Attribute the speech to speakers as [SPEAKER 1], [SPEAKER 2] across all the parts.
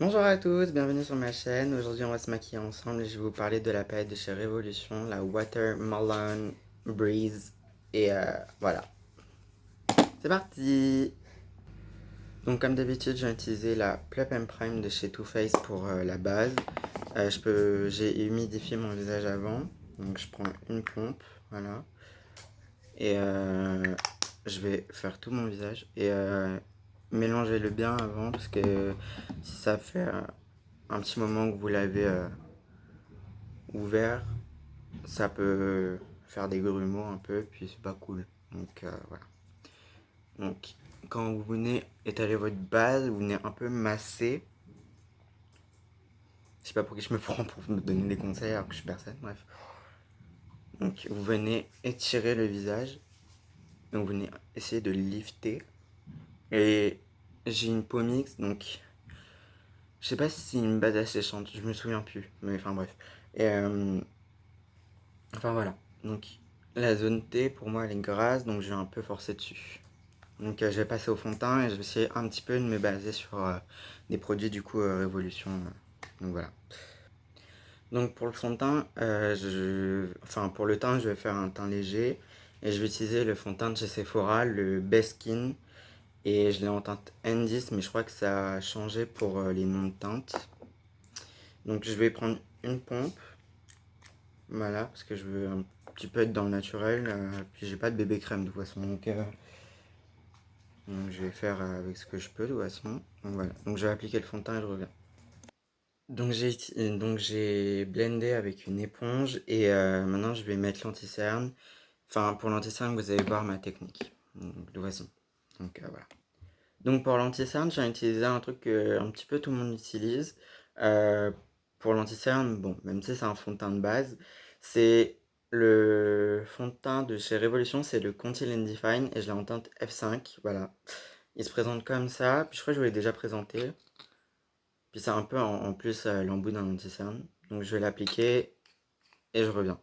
[SPEAKER 1] Bonjour à tous, bienvenue sur ma chaîne. Aujourd'hui, on va se maquiller ensemble et je vais vous parler de la palette de chez Révolution, la Watermelon Breeze. Et voilà, c'est parti! Donc, comme d'habitude, j'ai utilisé la Plump and Prime de chez Too Faced pour la base. J'ai humidifié mon visage avant, donc je prends une pompe, voilà. Et je vais faire tout mon visage et mélangez-le bien avant parce que si ça fait un petit moment que vous l'avez ouvert, ça peut faire des grumeaux un peu, puis c'est pas cool. Donc voilà. Donc quand vous venez étaler votre base, vous venez un peu masser. Je sais pas pour qui je me prends pour me donner des conseils alors que je suis personne, bref. Donc vous venez étirer le visage. Donc vous venez essayer de lifter. Et j'ai une peau mixte, donc je sais pas si c'est une base asséchante, je me souviens plus. Mais enfin bref. Et enfin voilà. Donc la zone T pour moi elle est grasse, donc je vais un peu forcer dessus. Donc je vais passer au fond de teint et je vais essayer un petit peu de me baser sur des produits du coup Révolution. Donc voilà. Donc pour le fond de teint, enfin pour le teint je vais faire un teint léger et je vais utiliser le fond de teint de chez Sephora, le Best Skin. Et je l'ai en teinte N10 mais je crois que ça a changé pour les noms de teintes. Donc je vais prendre une pompe. Voilà, parce que je veux un petit peu être dans le naturel. Puis j'ai pas de bébé crème de toute façon. Donc je vais faire avec ce que je peux de toute façon. Donc voilà. Donc je vais appliquer le fond de teint et je reviens. Donc j'ai blendé avec une éponge et maintenant je vais mettre l'anti-cerne. Enfin pour l'anti-cerne vous allez voir ma technique. Donc, de toute façon. Donc voilà. Donc pour l'anti-cerne j'ai utilisé un truc que un petit peu tout le monde utilise. Euh, pour l'anti-cerne, bon, même si c'est un fond de teint de base, c'est le fond de teint de chez Révolution, c'est le Conceal and Define et je l'ai en teinte F5, voilà. Il se présente comme ça, puis je crois que je vous l'ai déjà présenté. Puis c'est un peu en plus l'embout d'un anti-cerne. Donc je vais l'appliquer et je reviens.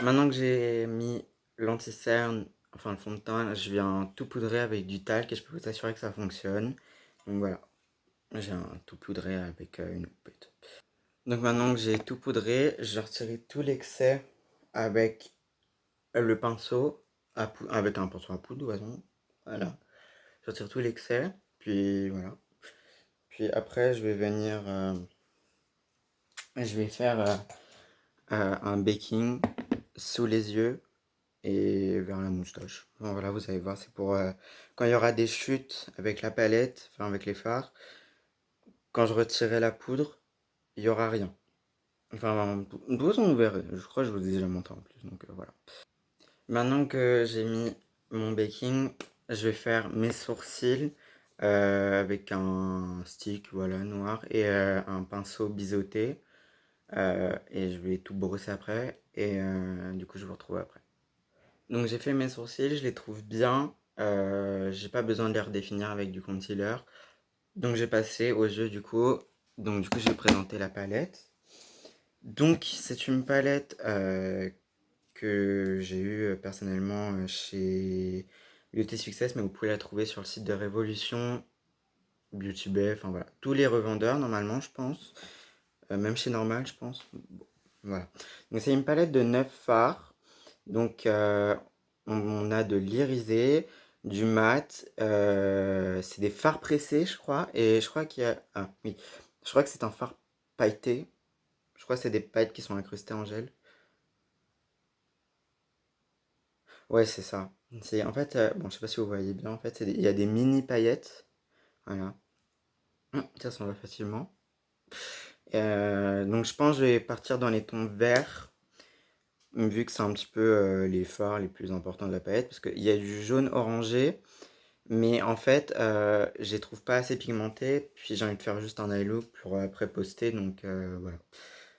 [SPEAKER 1] Maintenant que j'ai mis l'anti-cerne, enfin le fond de teint, je viens tout poudrer avec du talc et je peux vous assurer que ça fonctionne. Donc voilà, j'ai un tout poudré avec une houppette. Donc maintenant que j'ai tout poudré, je vais retirer tout l'excès avec le pinceau, avec un pinceau à poudre, de toute façon. Voilà. Je retire tout l'excès, puis voilà. Puis après, je vais venir, je vais faire un baking sous les yeux et vers la moustache. Bon, voilà, vous allez voir, c'est pour quand il y aura des chutes avec la palette, enfin avec les fards. Quand je retirerai la poudre, il y aura rien. Enfin, de toute façon, vous verrez. Je crois que je vous ai déjà montré en plus, donc voilà. Maintenant que j'ai mis mon baking, je vais faire mes sourcils avec un stick voilà, noir et un pinceau biseauté. Et je vais tout brosser après. Et du coup, je vous retrouve après. Donc j'ai fait mes sourcils, je les trouve bien. J'ai pas besoin de les redéfinir avec du concealer. Donc j'ai passé aux yeux du coup. Donc du coup, je vais présenter la palette. Donc c'est une palette que j'ai eu personnellement chez Beauty Success, mais vous pouvez la trouver sur le site de Révolution, Beauty Bay, enfin voilà, tous les revendeurs normalement, je pense, même chez Normal, je pense. Bon, voilà. Donc c'est une palette de 9 fards. Donc on a de l'irisé, du mat, c'est des fards pressés, je crois, et je crois qu'il y a, ah oui, je crois que c'est un fard pailleté. Je crois que c'est des paillettes qui sont incrustées en gel. Ouais, c'est ça. C'est en fait, bon, je sais pas si vous voyez bien, en fait, il y a des mini paillettes. Voilà. Ça s'en va facilement. Donc je pense que je vais partir dans les tons verts, vu que c'est un petit peu les fards les plus importants de la palette, parce qu'il y a du jaune orangé, mais en fait, je les trouve pas assez pigmentés, puis j'ai envie de faire juste un eye look pour après poster, donc voilà.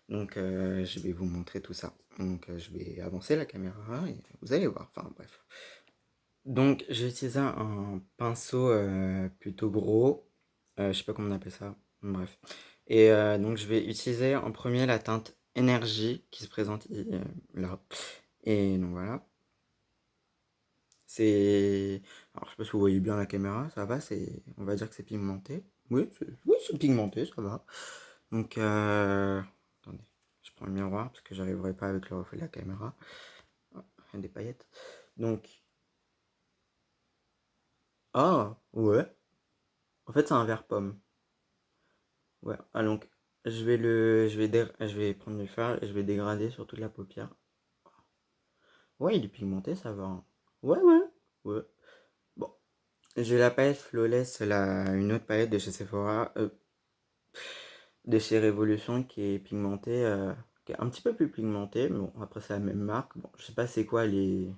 [SPEAKER 1] Donc je vais vous montrer tout ça. Donc je vais avancer la caméra et vous allez voir, enfin bref. Donc, j'ai utilisé un pinceau plutôt gros. Je sais pas comment on appelle ça. Bref. Et donc, je vais utiliser en premier la teinte énergie qui se présente là. Et donc voilà. C'est. Alors, je sais pas si vous voyez bien la caméra. Ça va, on va dire que c'est pigmenté. Oui, c'est pigmenté, ça va. Donc, attendez, je prends le miroir parce que j'arriverai pas avec le reflet de la caméra. Ah, il y a des paillettes. Donc, ah, ouais. En fait, c'est un vert pomme. Ouais, ah, donc, je vais prendre du fard et je vais dégrader sur toute la paupière. Ouais, il est pigmenté, ça va, hein. Ouais, ouais, ouais. Bon, j'ai la palette Flawless, une autre palette de chez Sephora, de chez Révolution qui est pigmentée, qui est un petit peu plus pigmentée, mais bon, après c'est la même marque. Bon, je sais pas c'est quoi les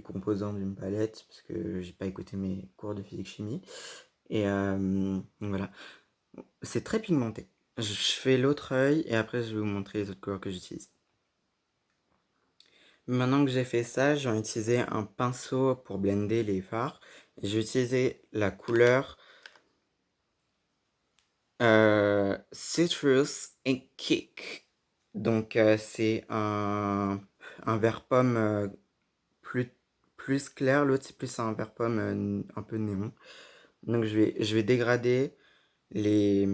[SPEAKER 1] composants d'une palette, parce que j'ai pas écouté mes cours de physique-chimie. Et voilà, c'est très pigmenté. Je fais l'autre œil et après je vais vous montrer les autres couleurs que j'utilise. Maintenant que j'ai fait ça, je vais utiliser un pinceau pour blender les fards. Et je vais utiliser la couleur Citrus et Kick. Donc c'est un vert pomme plus, plus clair, l'autre c'est plus un vert pomme un peu néon. Donc je vais dégrader les,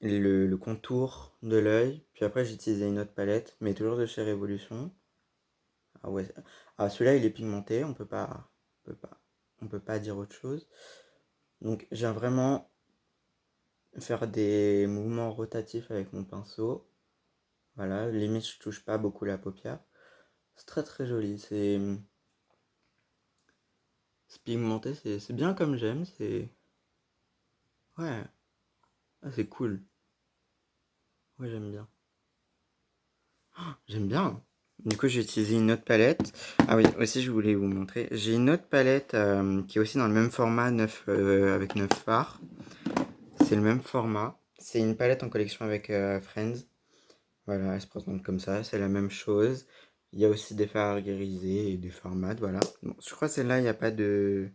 [SPEAKER 1] le contour de l'œil, puis après j'ai utilisé une autre palette, mais toujours de chez Révolution. Ah ouais, ah, celui-là il est pigmenté, on peut pas dire autre chose. Donc j'ai vraiment faire des mouvements rotatifs avec mon pinceau. Voilà, limite je touche pas beaucoup la paupière. C'est très très joli, c'est pigmenté, c'est bien comme j'aime, c'est... Ouais, ah, c'est cool. Ouais, j'aime bien. J'aime bien. Du coup, j'ai utilisé une autre palette. Ah oui, aussi, je voulais vous montrer. J'ai une autre palette qui est aussi dans le même format, 9, avec 9 fards. C'est le même format. C'est une palette en collection avec Friends. Voilà, elle se présente comme ça, c'est la même chose. Il y a aussi des fards grisés et des fards mat, voilà. Bon, je crois que celle-là, il n'y a pas de...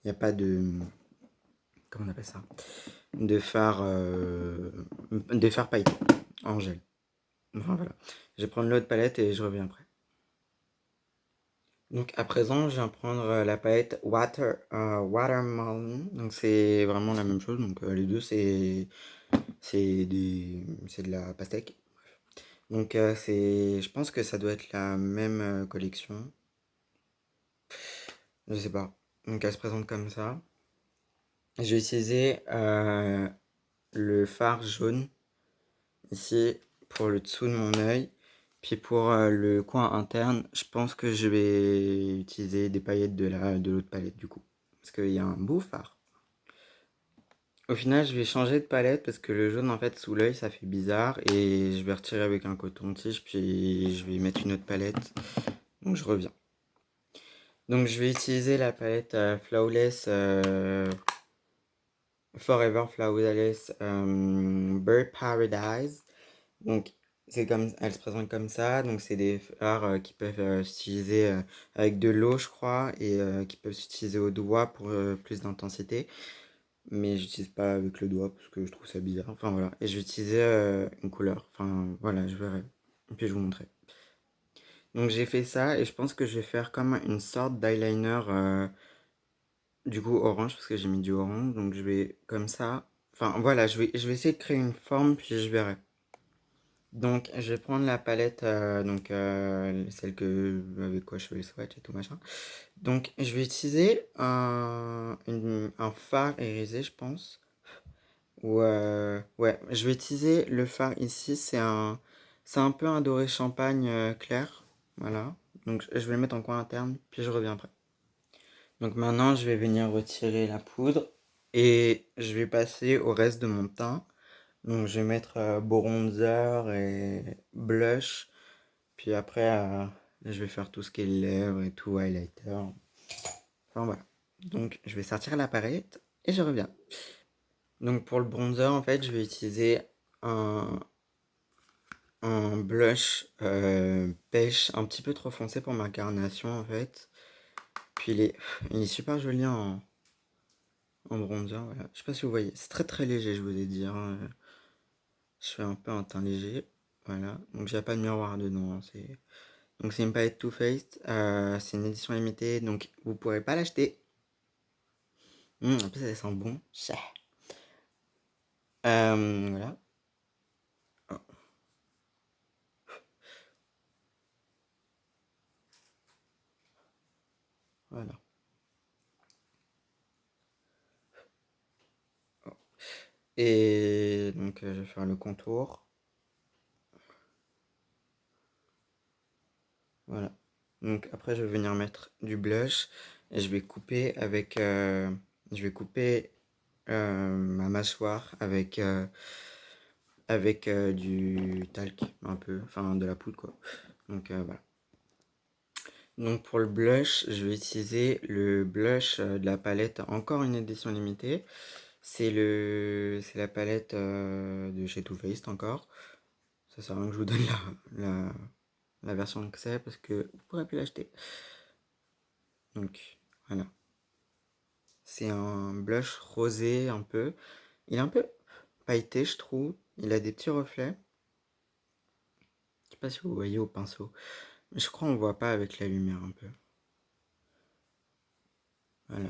[SPEAKER 1] Il n'y a pas de... Comment on appelle ça? De fards pailletés en gel. Enfin, voilà. Je vais prendre l'autre palette et je reviens après. Donc à présent, je viens prendre la palette Watermelon. Donc c'est vraiment la même chose. Donc les deux, c'est de la pastèque. Donc je pense que ça doit être la même collection. Je sais pas. Donc elle se présente comme ça. Je vais utiliser le fard jaune ici pour le dessous de mon œil. Puis pour le coin interne, je pense que je vais utiliser des paillettes de l'autre palette du coup. Parce qu'il y a un beau fard. Au final, je vais changer de palette parce que le jaune en fait sous l'œil ça fait bizarre. Et je vais retirer avec un coton-tige puis je vais mettre une autre palette. Donc je reviens. Donc je vais utiliser la palette Flawless Forever Flawless Bird Paradise. Donc elle se présente comme ça. Donc c'est des fards qui peuvent s'utiliser avec de l'eau, je crois, et qui peuvent s'utiliser au doigt pour plus d'intensité. Mais j'utilise pas avec le doigt parce que je trouve ça bizarre. Enfin voilà. Et je vais utiliser une couleur. Enfin voilà, je verrai. Et puis je vous montrerai. Donc j'ai fait ça et je pense que je vais faire comme une sorte d'eyeliner du coup orange parce que j'ai mis du orange. Donc je vais comme ça. Enfin voilà, je vais essayer de créer une forme puis je verrai. Donc je vais prendre la palette, donc celle que avec quoi je fais le swatch et tout machin. Donc je vais utiliser un fard irisé je pense. Ou ouais, je vais utiliser le fard ici, c'est un peu un doré champagne clair. Voilà. Donc je vais le mettre en coin interne, puis je reviens après. Donc maintenant je vais venir retirer la poudre et je vais passer au reste de mon teint. Donc je vais mettre bronzer et blush, puis après je vais faire tout ce qui est lèvres et tout, highlighter. Enfin voilà. Donc je vais sortir la palette et je reviens. Donc pour le bronzer en fait je vais utiliser un, un blush pêche un petit peu trop foncé pour ma carnation en fait. Puis il est super joli en bronzer, voilà. Je sais pas si vous voyez, c'est très très léger je vous ai dit, hein. Je fais un peu un teint léger, voilà. Donc j'ai pas de miroir dedans, hein. Donc c'est une palette Too Faced, c'est une édition limitée, donc vous pourrez pas l'acheter. En plus elle sent bon. Voilà. Oh, voilà. Oh. Et donc, je vais faire le contour. Voilà. Donc, après, je vais venir mettre du blush et je vais couper avec. Je vais couper ma mâchoire avec du talc, un peu. Enfin, de la poudre, quoi. Donc, voilà. Donc pour le blush, je vais utiliser le blush de la palette, encore une édition limitée. C'est la palette de chez Too Faced encore. Ça sert à rien que je vous donne la version que c'est parce que vous pourrez plus l'acheter. Donc voilà. C'est un blush rosé un peu. Il est un peu pailleté, je trouve. Il a des petits reflets. Je sais pas si vous voyez au pinceau. Mais je crois qu'on voit pas avec la lumière un peu. Voilà.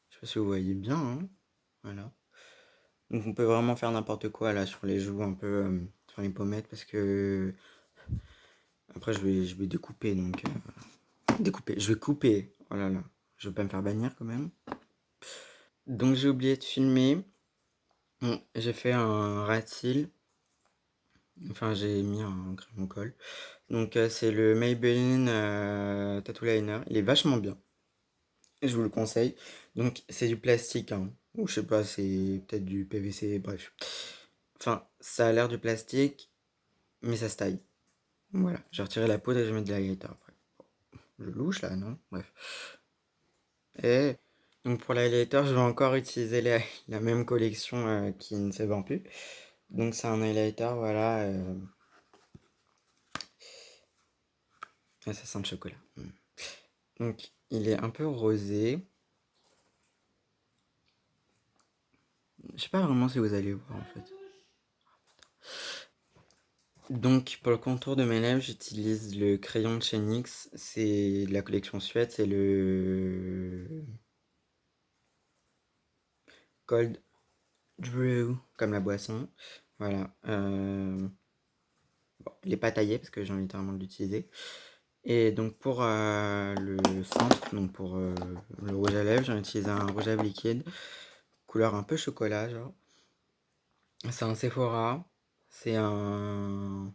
[SPEAKER 1] Je sais pas si vous voyez bien, hein. Voilà. Donc on peut vraiment faire n'importe quoi là sur les joues un peu, sur les pommettes parce que après je vais découper donc découper, je vais couper. Oh là là, je vais pas me faire bannir quand même. Donc j'ai oublié de filmer. Bon, j'ai fait un rat cils. Enfin j'ai mis un crayon colle. Donc c'est le Maybelline Tattoo Liner. Il est vachement bien. Et je vous le conseille. Donc c'est du plastique, hein. Ou je sais pas, c'est peut-être du PVC, bref. Enfin, ça a l'air du plastique, mais ça se taille. Voilà, j'ai retiré la poudre et je mets de l'highlighter après. Je louche là, non? Bref. Et donc pour l'highlighter, je vais encore utiliser la même collection qui ne se vend plus. Donc c'est un highlighter, voilà. Ah, ça sent le chocolat. Donc il est un peu rosé. Je sais pas vraiment si vous allez voir en fait. Donc pour le contour de mes lèvres, j'utilise le crayon de chez NYX. C'est de la collection Suède, c'est le Cold Brew, comme la boisson. Voilà. Bon, il n'est pas taillé parce que j'ai envie littéralement de l'utiliser. Et donc pour le centre, donc pour le rouge à lèvres, j'ai utilisé un rouge à lèvres liquide, couleur un peu chocolat, genre. C'est un Sephora. C'est un.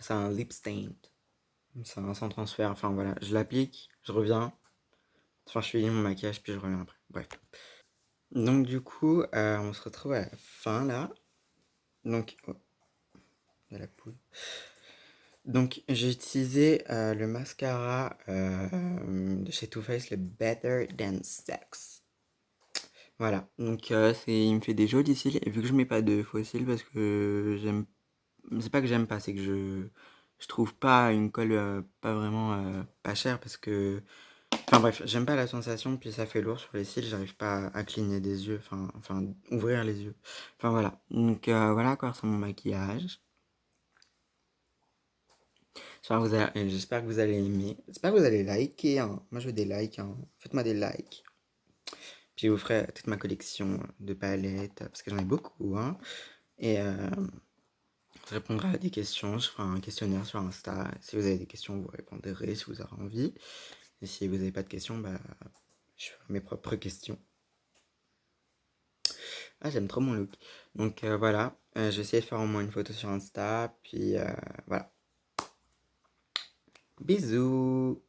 [SPEAKER 1] C'est un lip stain. C'est un sans transfert. Enfin voilà, je l'applique, je reviens. Enfin, je finis mon maquillage, puis je reviens après. Bref. Donc du coup, on se retrouve à la fin là. Donc, oh, il y a la poudre. Donc j'ai utilisé le mascara de chez Too Faced, le Better Than Sex. Voilà, donc il me fait des jolis cils, et vu que je mets pas de faux cils parce que j'aime... C'est pas que j'aime pas, c'est que je trouve pas une colle pas vraiment pas chère parce que... Enfin bref, j'aime pas la sensation, puis ça fait lourd sur les cils, j'arrive pas à cligner des yeux, enfin ouvrir les yeux. Enfin voilà, donc voilà à quoi ressemble mon maquillage. J'espère que vous allez aimer. J'espère que vous allez liker, hein. Moi, je veux des likes, hein. Faites-moi des likes. Puis je vous ferai toute ma collection de palettes, parce que j'en ai beaucoup, hein. Et je répondrai à des questions. Je ferai un questionnaire sur Insta. Si vous avez des questions, vous répondrez si vous aurez envie. Et si vous n'avez pas de questions, bah, je ferai mes propres questions. Ah, j'aime trop mon look. Donc voilà, je vais essayer de faire au moins une photo sur Insta. Puis voilà. Bisous!